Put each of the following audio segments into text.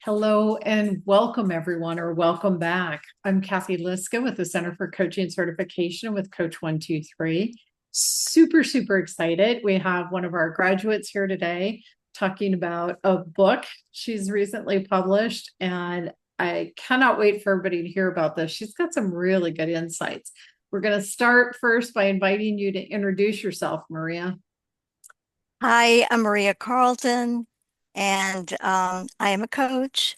Hello and welcome everyone, or welcome back. I'm Cathy Liska with the Center for Coaching Certification with Coach 123. Super excited. We have one of our graduates here today talking about a book she's recently published, and I cannot wait for everybody to hear about this. She's got some really good insights. We're going to start first by inviting you to introduce yourself, Maria. Hi, I'm Maria Carlton, and I am a coach,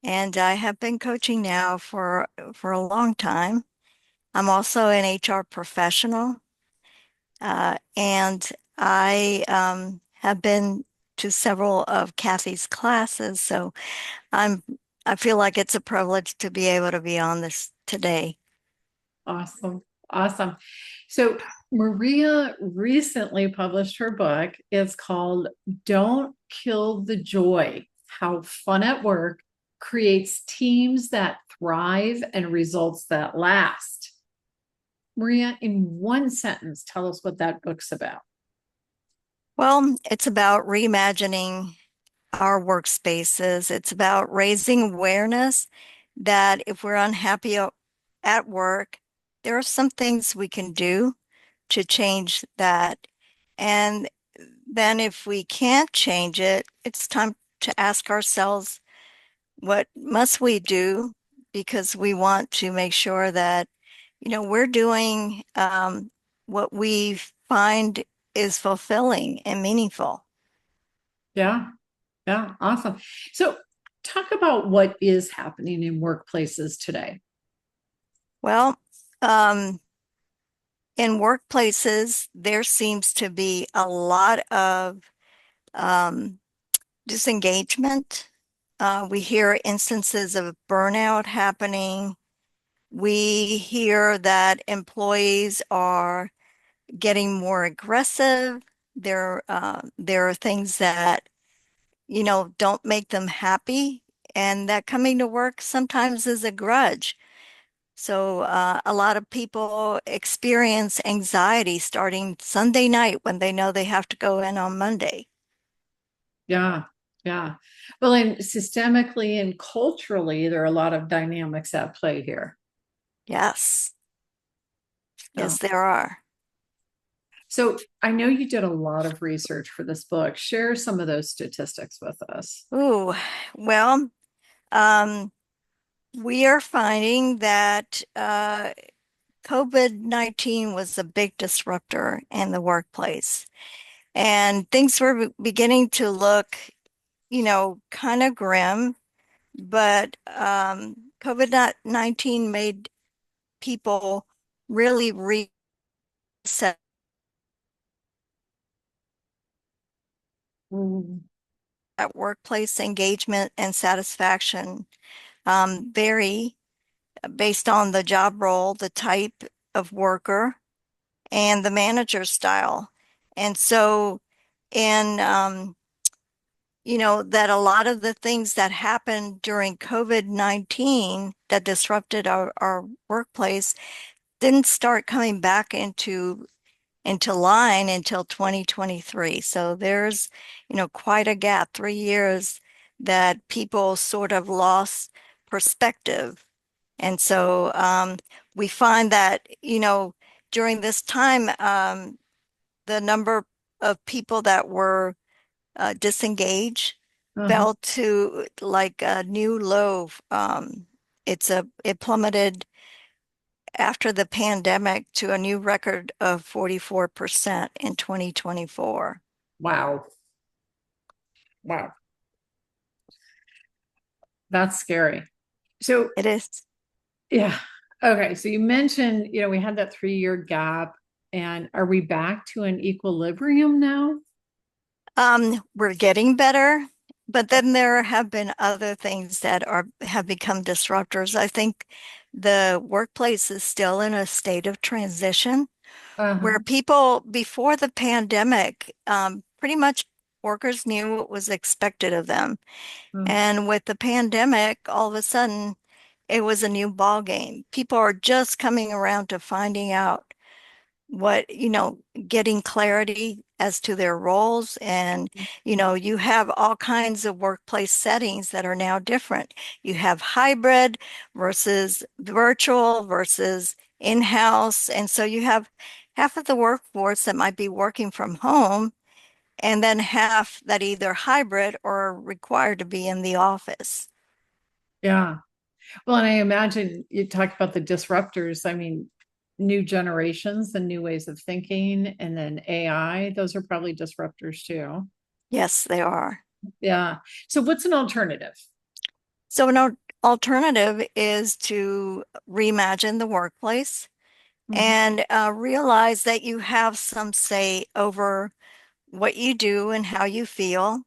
and I have been coaching now for a long time. I'm also an HR professional, and I have been to several of Cathy's classes, so I'm I feel like it's a privilege to be able to be on this today. Awesome. So Maria recently published her book. It's called Don't Kill the Joy: How Fun at Work Creates Teams That Thrive and Results That Last. Maria, in one sentence, tell us what that book's about. Well, it's about reimagining our workspaces. It's about raising awareness that if we're unhappy at work, there are some things we can do to change that. And then if we can't change it, it's time to ask ourselves, what must we do? Because we want to make sure that, we're doing what we find is fulfilling and meaningful. Yeah, yeah, awesome. So talk about what is happening in workplaces today. Well, in workplaces, there seems to be a lot of um, disengagement. We hear instances of burnout happening. We hear that employees are getting more aggressive. There are things that, don't make them happy, and that coming to work sometimes is a grudge. So a lot of people experience anxiety starting Sunday night when they know they have to go in on Monday. Yeah, yeah. Well, and systemically and culturally, there are a lot of dynamics at play here. Yes, Yeah. yes, there are. So I know you did a lot of research for this book. Share some of those statistics with us. Ooh, well, um, we are finding that COVID-19 was a big disruptor in the workplace, and things were beginning to look, kind of grim. But COVID-19 made people really reset Mm. at workplace engagement and satisfaction vary based on the job role, the type of worker, and the manager style. And so, in that a lot of the things that happened during COVID-19 that disrupted our workplace didn't start coming back into line until 2023. So there's, quite a gap, 3 years that people sort of lost perspective. And so we find that, during this time, the number of people that were disengaged Uh-huh. fell to like a new low. It plummeted after the pandemic to a new record of 44% in 2024. Wow. Wow. That's scary. So, It is. yeah. Okay. So you mentioned, we had that 3-year gap, and are we back to an equilibrium now? We're getting better, but then there have been other things that have become disruptors. I think the workplace is still in a state of transition where Uh-huh. people before the pandemic, pretty much workers knew what was expected of them. Mm. And with the pandemic, all of a sudden, it was a new ball game. People are just coming around to finding out what, getting clarity as to their roles. And, you have all kinds of workplace settings that are now different. You have hybrid versus virtual versus in-house. And so you have half of the workforce that might be working from home, and then half that either hybrid or are required to be in the office. Yeah. Well, and I imagine you talk about the disruptors. I mean, new generations and new ways of thinking, and then AI, those are probably disruptors too. Yes, they are. Yeah. So what's an alternative? So an alternative is to reimagine the workplace Mhm. and realize that you have some say over what you do and how you feel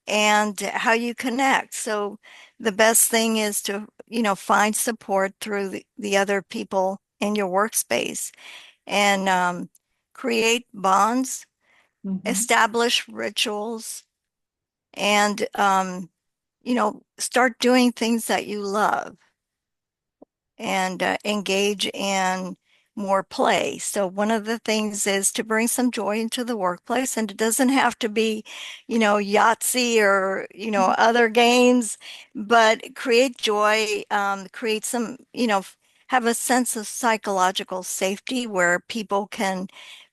and how you connect. So the best thing is to, find support through the other people in your workspace and create bonds, Mhm. establish rituals, and, start doing things that you love and engage in more play. So one of the things is to bring some joy into the workplace, and it doesn't have to be, Yahtzee or, other games, but create joy, create some, have a sense of psychological safety where people can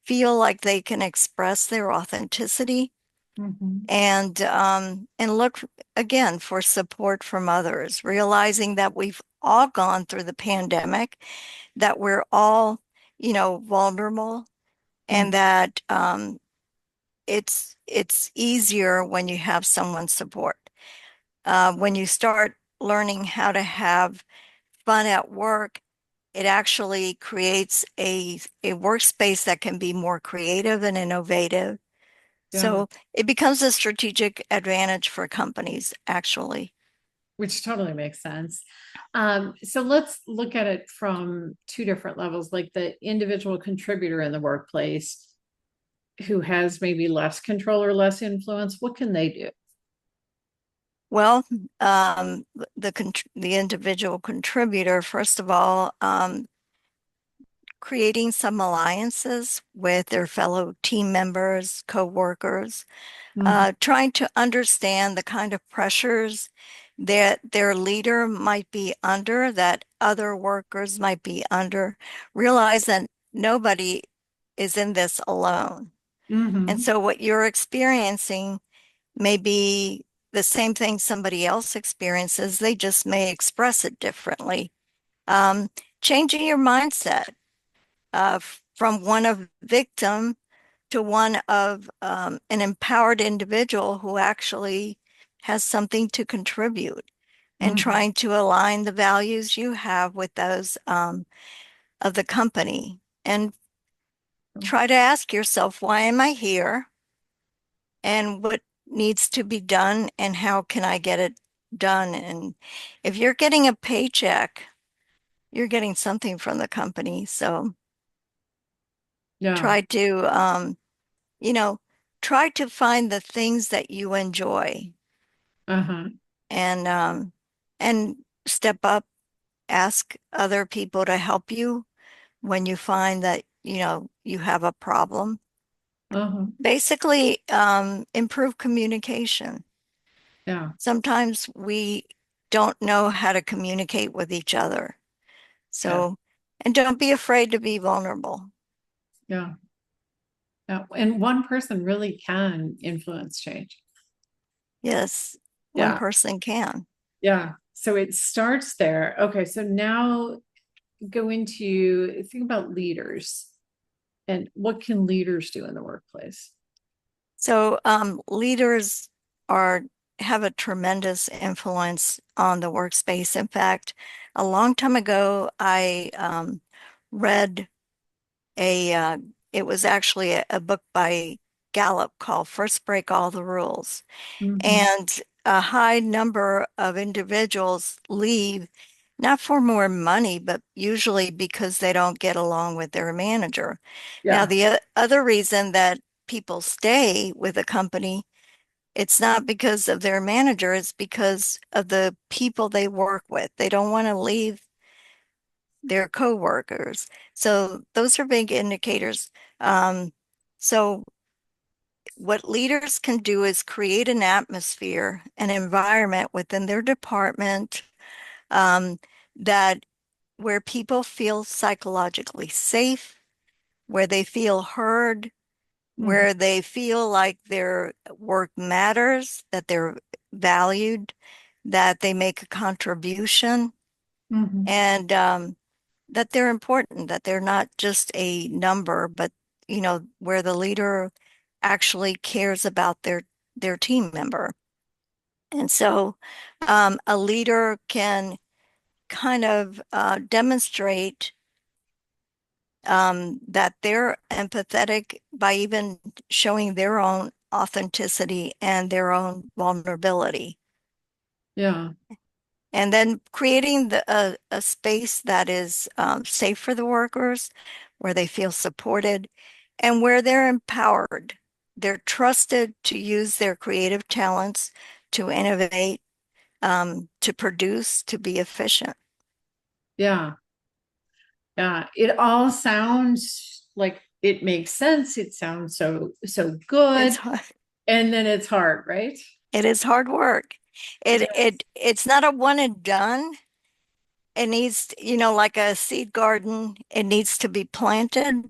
feel like they can express their authenticity Mhm. and look again for support from others, realizing that we've all gone through the pandemic, that we're all, vulnerable, and Mhm. that it's easier when you have someone's support. When you start learning how to have fun at work, it actually creates a workspace that can be more creative and innovative. Yeah. So it becomes a strategic advantage for companies, actually. Which totally makes sense. So let's look at it from two different levels, like the individual contributor in the workplace who has maybe less control or less influence. What can they do? Well, the individual contributor, first of all, creating some alliances with their fellow team members, co-workers, Mhm. trying to understand the kind of pressures that their leader might be under, that other workers might be under, realize that nobody is in this alone. And Mhm. so what you're experiencing may be the same thing somebody else experiences, they just may express it differently. Um, Changing your mindset from one of victim to one of an empowered individual who actually has something to contribute, and Mhm. trying to align the values you have with those of the company. And try to ask yourself, why am I here? And what needs to be done? And how can I get it done? And if you're getting a paycheck, you're getting something from the company. So Yeah. try to, you know, try to find the things that you enjoy Uh-huh. and and step up, ask other people to help you when you find that, you have a problem. Uh-huh. Basically, improve communication. Yeah. Sometimes we don't know how to communicate with each other. Yeah. So, and don't be afraid to be vulnerable. Yeah. Yeah. And one person really can influence change. Yes, one Yeah. person can. Yeah. So it starts there. Okay. So now go into think about leaders and what can leaders do in the workplace? So, leaders are have a tremendous influence on the workspace. In fact, a long time ago, I read a it was actually a book by Gallup called First Break All the Rules. Mhm. And a high number of individuals leave not for more money, but usually because they don't get along with their manager. Now, Yeah. the other reason that people stay with a company, it's not because of their manager, it's because of the people they work with. They don't want to leave their coworkers. So those are big indicators. Um, so what leaders can do is create an atmosphere, an environment within their department um, that where people feel psychologically safe, where they feel heard, Mhm. where they feel like their work matters, that they're valued, that they make a contribution, Mhm. and that they're important, that they're not just a number, but where the leader actually cares about their team member. And so a leader can kind of demonstrate that they're empathetic by even showing their own authenticity and their own vulnerability. Yeah. And then creating a space that is safe for the workers, where they feel supported and where they're empowered. They're trusted to use their creative talents to innovate, to produce, to be efficient. Yeah. Yeah. It all sounds like it makes sense. It sounds so good. It's And then it's hard, right? it is hard work. It Yes. it it's not a one and done. It needs, like a seed garden, it needs to be planted,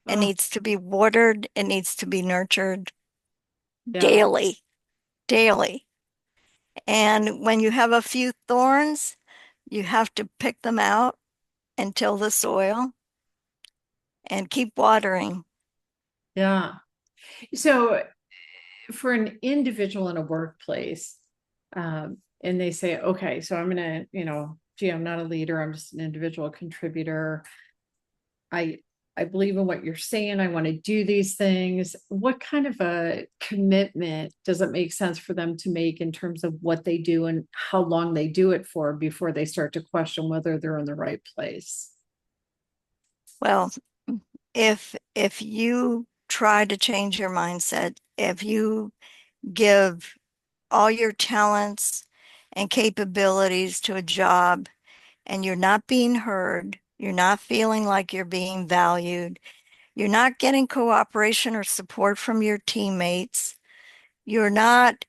it Oh, needs to be watered, it needs to be nurtured yeah. daily, daily. And when you have a few thorns, you have to pick them out and till the soil and keep watering. Yeah. So for an individual in a workplace, and they say, okay, so I'm gonna, gee, I'm not a leader, I'm just an individual contributor. I I believe in what you're saying. I want to do these things. What kind of a commitment does it make sense for them to make in terms of what they do and how long they do it for before they start to question whether they're in the right place? Well, if you try to change your mindset, if you give all your talents and capabilities to a job and you're not being heard, you're not feeling like you're being valued, you're not getting cooperation or support from your teammates, you're not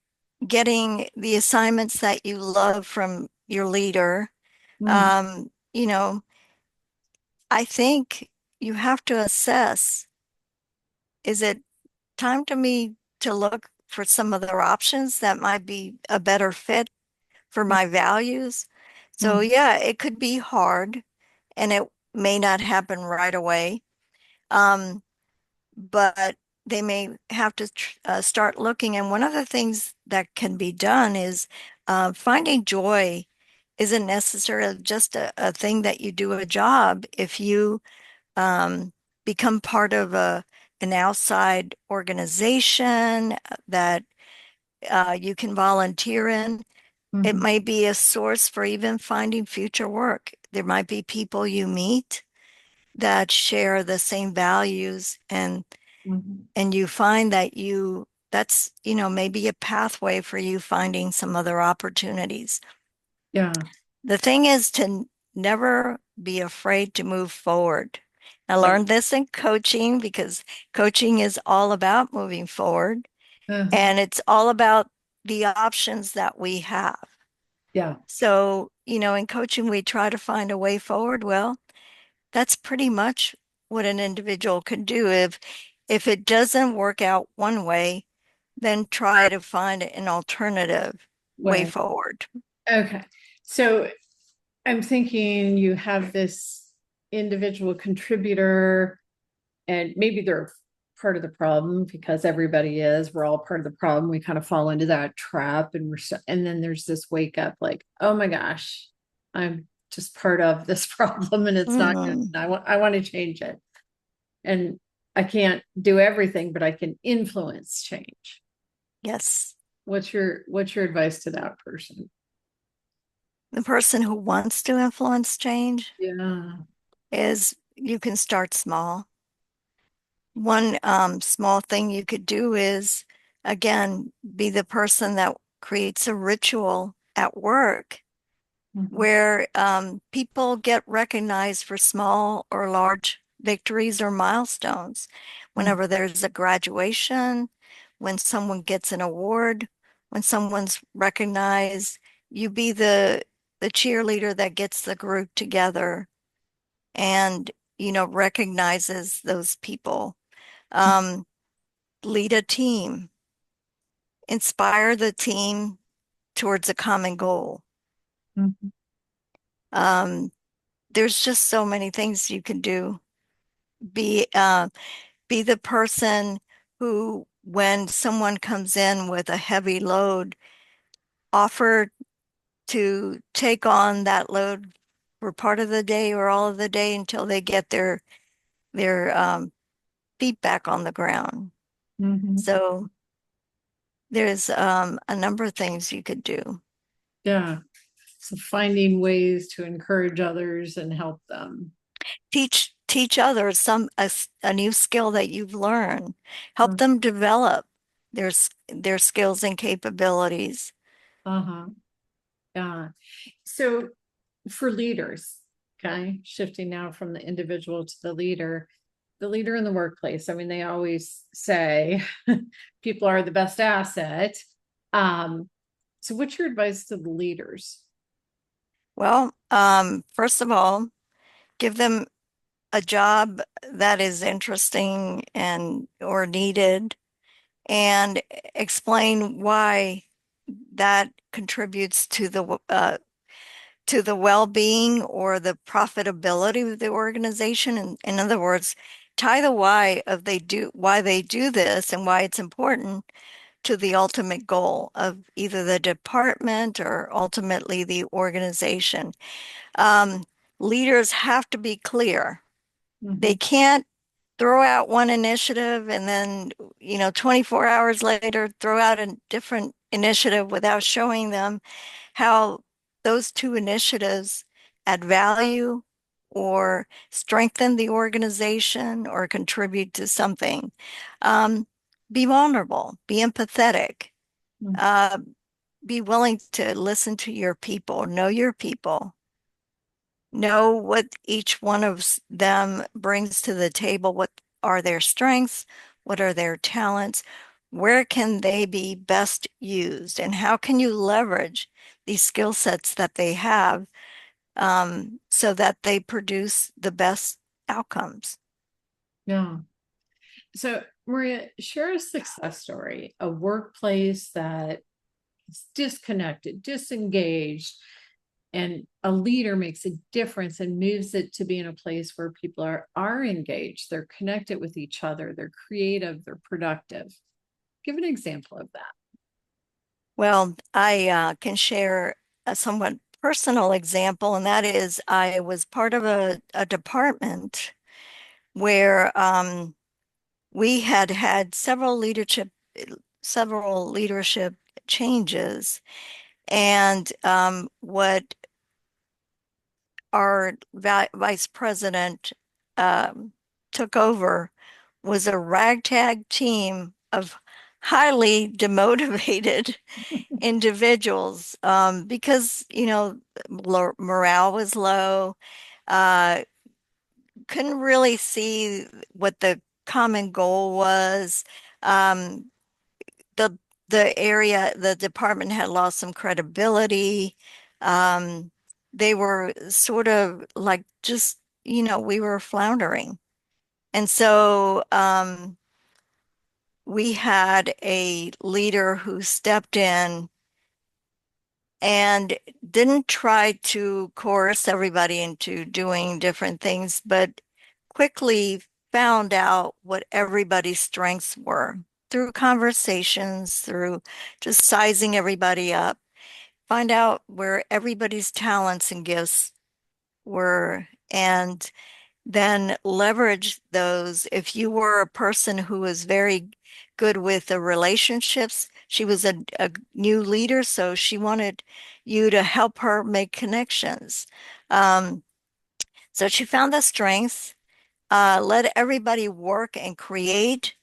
getting the assignments that you love from your leader, Mm, um, you know, I think you have to assess, is it time to me to look for some other options that might be a better fit for my values? So mm, yeah, it could be hard and it may not happen right away. Um, but they may have to start looking. And one of the things that can be done is finding joy isn't necessarily just a thing that you do a job. If you um, become part of an outside organization that you can volunteer in, it mhm, may be a source for even finding future work. There might be people you meet that share the same values, mhm. and you find that that's maybe a pathway for you finding some other opportunities. Yeah. The thing is to never be afraid to move forward. I Like, learned this in coaching because coaching is all about moving forward uh-huh. and it's all about the options that we have. Yeah. So, in coaching, we try to find a way forward. Well, that's pretty much what an individual can do. If it doesn't work out one way, then try to find an alternative way Way. forward. Okay. So I'm thinking you have this individual contributor, and maybe they're part of the problem because everybody is. We're all part of the problem. We kind of fall into that trap, and and then there's this wake up, like, oh my gosh, I'm just part of this problem, and it's not good. Mm, I want to change it, and I can't do everything, but I can influence change. yes. What's your advice to that person? The person who wants to influence change Yeah. is you can start small. One small thing you could do is, again, be the person that creates a ritual at work Mhm. where people get recognized for small or large victories or milestones. Mm, Whenever there's a graduation, when someone gets an award, when someone's recognized, you be the cheerleader that gets the group together and, recognizes those people. Um, Lead a team, inspire the team towards a common goal. mhm, Um, there's just so many things you can do. Be uh, be the person who, when someone comes in with a heavy load, offer to take on that load for part of the day or all of the day until they get their feet back on the ground. mhm. So there's a number of things you could do. Yeah. So finding ways to encourage others and help them. Teach others a new skill that you've learned. Help Uh, them develop their skills and capabilities. uh-huh. Yeah. So for leaders, okay, shifting now from the individual to the leader in the workplace. I mean, they always say people are the best asset. Um, so what's your advice to the leaders? Well, first of all, give them a job that is interesting and or needed, and explain why that contributes to the well-being or the profitability of the organization. In other words, tie the why they do this and why it's important to the ultimate goal of either the department or ultimately the organization. Um, Leaders have to be clear. They Mhm. can't throw out one initiative and then, 24 hours later, throw out a different initiative without showing them how those two initiatives add value or strengthen the organization or contribute to something. Um, be vulnerable, be empathetic, Mm, uh, be willing to listen to your people, know what each one of them brings to the table. What are their strengths? What are their talents? Where can they be best used? And how can you leverage these skill sets that they have, so that they produce the best outcomes? yeah. So Maria, share a success story, a workplace that is disconnected, disengaged, and a leader makes a difference and moves it to be in a place where people are engaged, they're connected with each other, they're creative, they're productive. Give an example of that. Well, I can share a somewhat personal example, and that is I was part of a department where we had had several leadership changes, and what our vice president um, took over was a ragtag team of highly demotivated individuals, because morale was low. uh, couldn't really see what the common goal was. um, the the department had lost some credibility. Um, they were sort of like just, we were floundering. And so we had a leader who stepped in and didn't try to coerce everybody into doing different things, but quickly found out what everybody's strengths were through conversations, through just sizing everybody up, find out where everybody's talents and gifts were, and then leverage those. If you were a person who was very good with the relationships, she was a new leader, so she wanted you to help her make connections. Um, so she found the strengths, let everybody work and create,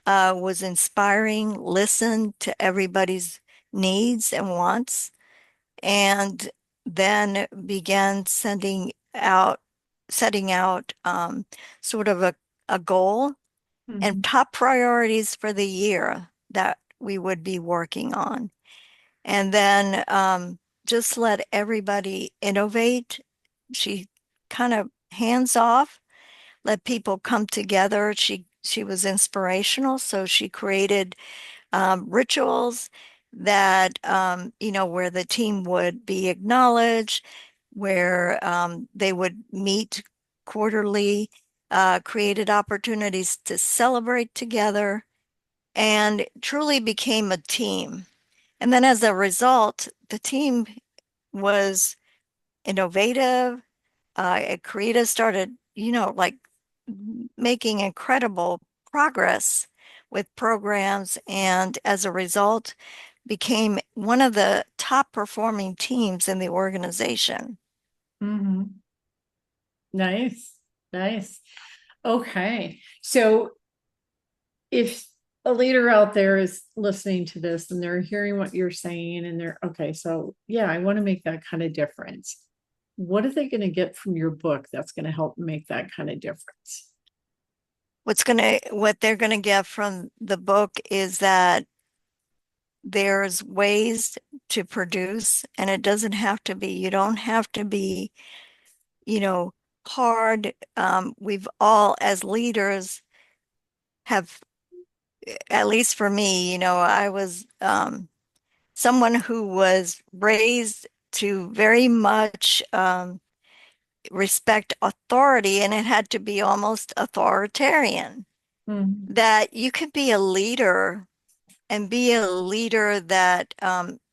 was inspiring, listened to everybody's needs and wants, and then began sending out setting out sort of a goal and Mhm. top priorities for the year that we would be working on. And then just let everybody innovate. She kind of hands off, let people come together. She was inspirational, so she created rituals that where the team would be acknowledged, where they would meet quarterly, created opportunities to celebrate together, and truly became a team. And then as a result, the team was innovative, creative, started, like making incredible progress with programs, and as a result, became one of the top performing teams in the organization. Mhm. Nice. Nice. Okay. So if a leader out there is listening to this and they're hearing what you're saying and they're okay, so yeah, I want to make that kind of difference. What are they going to get from your book that's going to help make that kind of difference? What they're gonna get from the book is that there's ways to produce, and it doesn't have to be, you don't have to be, you know, hard. We've all, as leaders, have, at least for me, I was someone who was raised to very much respect authority, and it had to be almost authoritarian. Mhm. That you could be a leader and be a leader that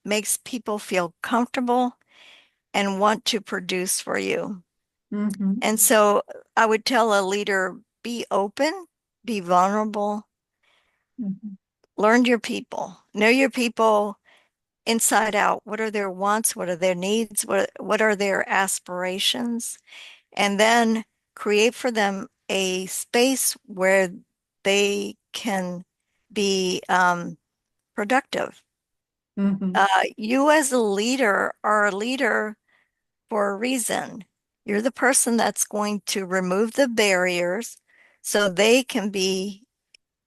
makes people feel comfortable and want to produce for you. Mhm. And so I would tell a leader, be open, be vulnerable, Mhm. learn your people, know your people inside out. What are their wants? What are their needs? What are their aspirations? And then create for them a space where they can be productive. Mhm. You as a leader are a leader for a reason. You're the person that's going to remove the barriers so they can be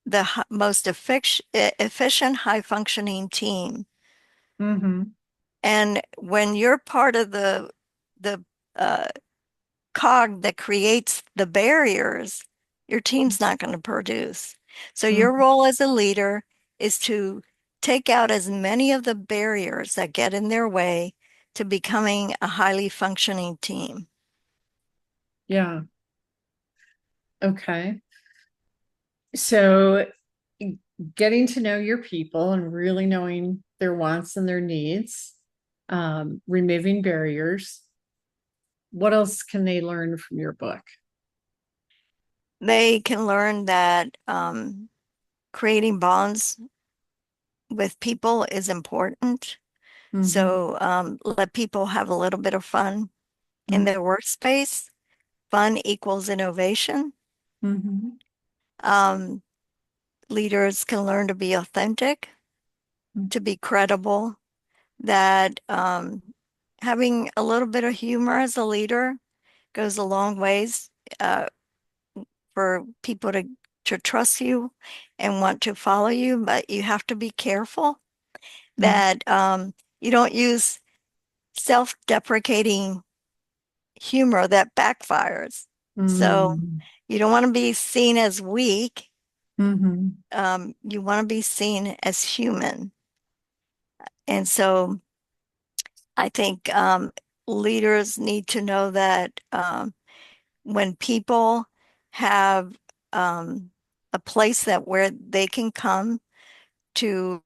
the most efficient, high functioning team. Mhm. And when you're part of the uh, cog that creates the barriers, your team's not going to produce. So your Mhm. role as a leader is to take out as many of the barriers that get in their way to becoming a highly functioning team. Yeah. Okay. So getting to know your people and really knowing their wants and their needs, removing barriers. What else can they learn from your book? They can learn that creating bonds with people is important. Mhm. So let people have a little bit of fun in their workspace. Fun equals innovation. Mhm. Um, Leaders can learn to be authentic, Mhm. to be credible, that having a little bit of humor as a leader goes a long ways uh, for people to trust you and want to follow you, but you have to be careful Mhm. that you don't use self-deprecating humor that backfires. So Mhm. you don't want to be seen as weak. Mhm. You want to be seen as human. And so I think leaders need to know that when people have a place that where they can come to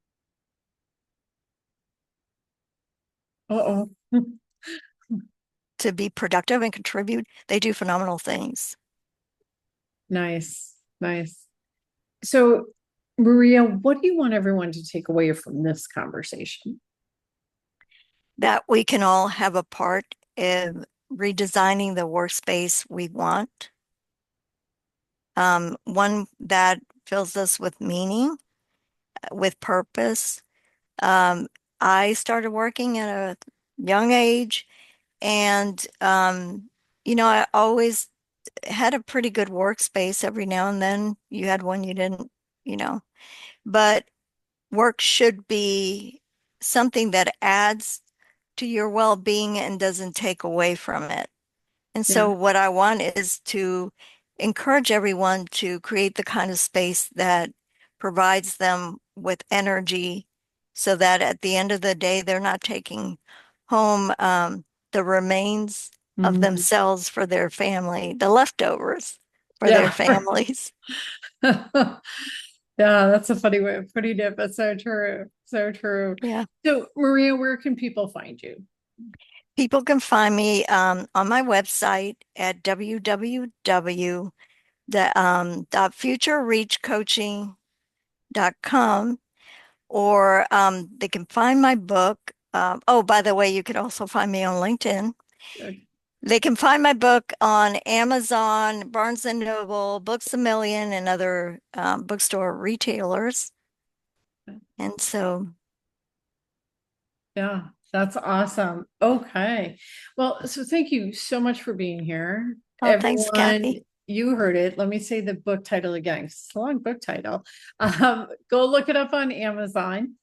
Uh-oh. to be productive and contribute, they do phenomenal things. Nice. Nice. So, Maria, what do you want everyone to take away from this conversation? That we can all have a part in redesigning the workspace we want. One that fills us with meaning, with purpose. Um, I started working at a young age, and I always had a pretty good workspace. Every now and then you had one you didn't, you know, but work should be something that adds to your well-being and doesn't take away from it. And so Yeah. what I want is to encourage everyone to create the kind of space that provides them with energy so that at the end of the day, they're not taking home the remains of Mhm. themselves for their family, the leftovers for their Yeah. families. Yeah, that's a funny way of putting it, but so true. So true. Yeah. So, Maria, where can people find you? People can find me on my website at www dot futurereachcoaching.com, or they can find my book. Oh, by the way, you can also find me on LinkedIn. Okay. They can find my book on Amazon, Barnes and Noble, Books a Million, and other bookstore retailers. And so, Yeah, that's awesome. Okay. Well, so thank you so much for being here. oh, thanks, Everyone, Kathy. you heard it. Let me say the book title again. It's a long book title. Go look it up on Amazon.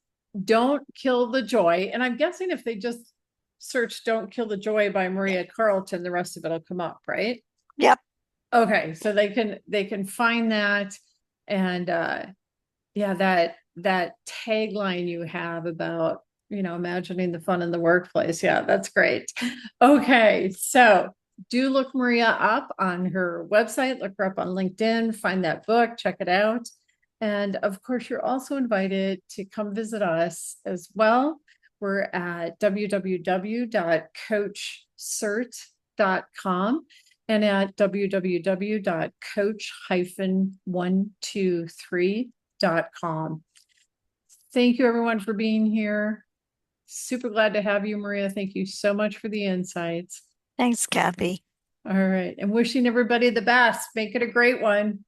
Don't Kill the Joy. And I'm guessing if they just search Don't Kill the Joy by Maria Carlton, the rest of it'll come up, right? Yep. Okay, so they can find that. And yeah, that tagline you have about, imagining the fun in the workplace. Yeah, that's great. Okay, so do look Maria up on her website, look her up on LinkedIn, find that book, check it out. And of course, you're also invited to come visit us as well. We're at www.coachcert.com and at www.coach-123.com. Thank you everyone for being here. Super glad to have you, Maria. Thank you so much for the insights. Thanks, Kathy. All right. And wishing everybody the best. Make it a great one.